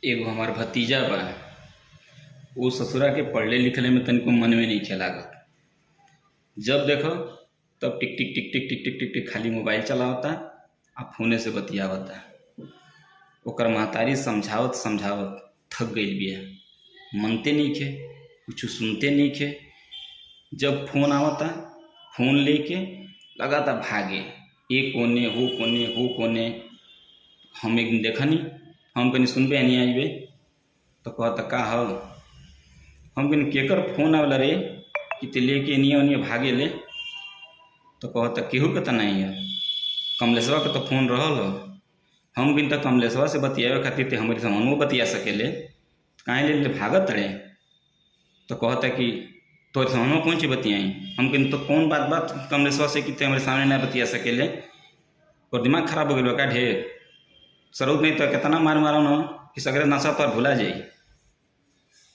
एगो हमार भतीजा बा। वो ससुरा के पढ़ले लिखले में तनिको मन में नहीं लागत। जब देखो तब टिक टिक टिक टिक टिक टिक टिक टिक खाली मोबाइल चलावता आ फोने से बतियावता। ओकर महतारी समझावत समझावत थक गई बिया, मनते नहीं खे, कुछ सुनते नहीं खे। जब फोन आवता फोन लेके लगाता भागे, ये कोने हो कोने हो कोने। हम एक दिन देखनी, हम कहीं सुनबे नहीं आइबे तो कहता का हो। हम कहीं केकर फोन आवला रे कि ते लेके एनिए ओनिए भागे ले। तो कहता केहू के तो नहीं है, कमलेशवा के तो फोन रहल हो। हम कहीं तो कमलेशवा से बतियावे खातिर ते हमारे से हमो बतिया सकेले, काहे ले भागत रे। तो कहता कि तो हमो कौन चीज बतियाई। हम कहीं तो कौन बात कमलेशवा से कि ते हमारे सामने ना बतिया सकेले। और दिमाग खराब हो गया का ढेर। सरूप नहीं तो कितना मार मारो न कि सगरे नशा पर भुला जाई।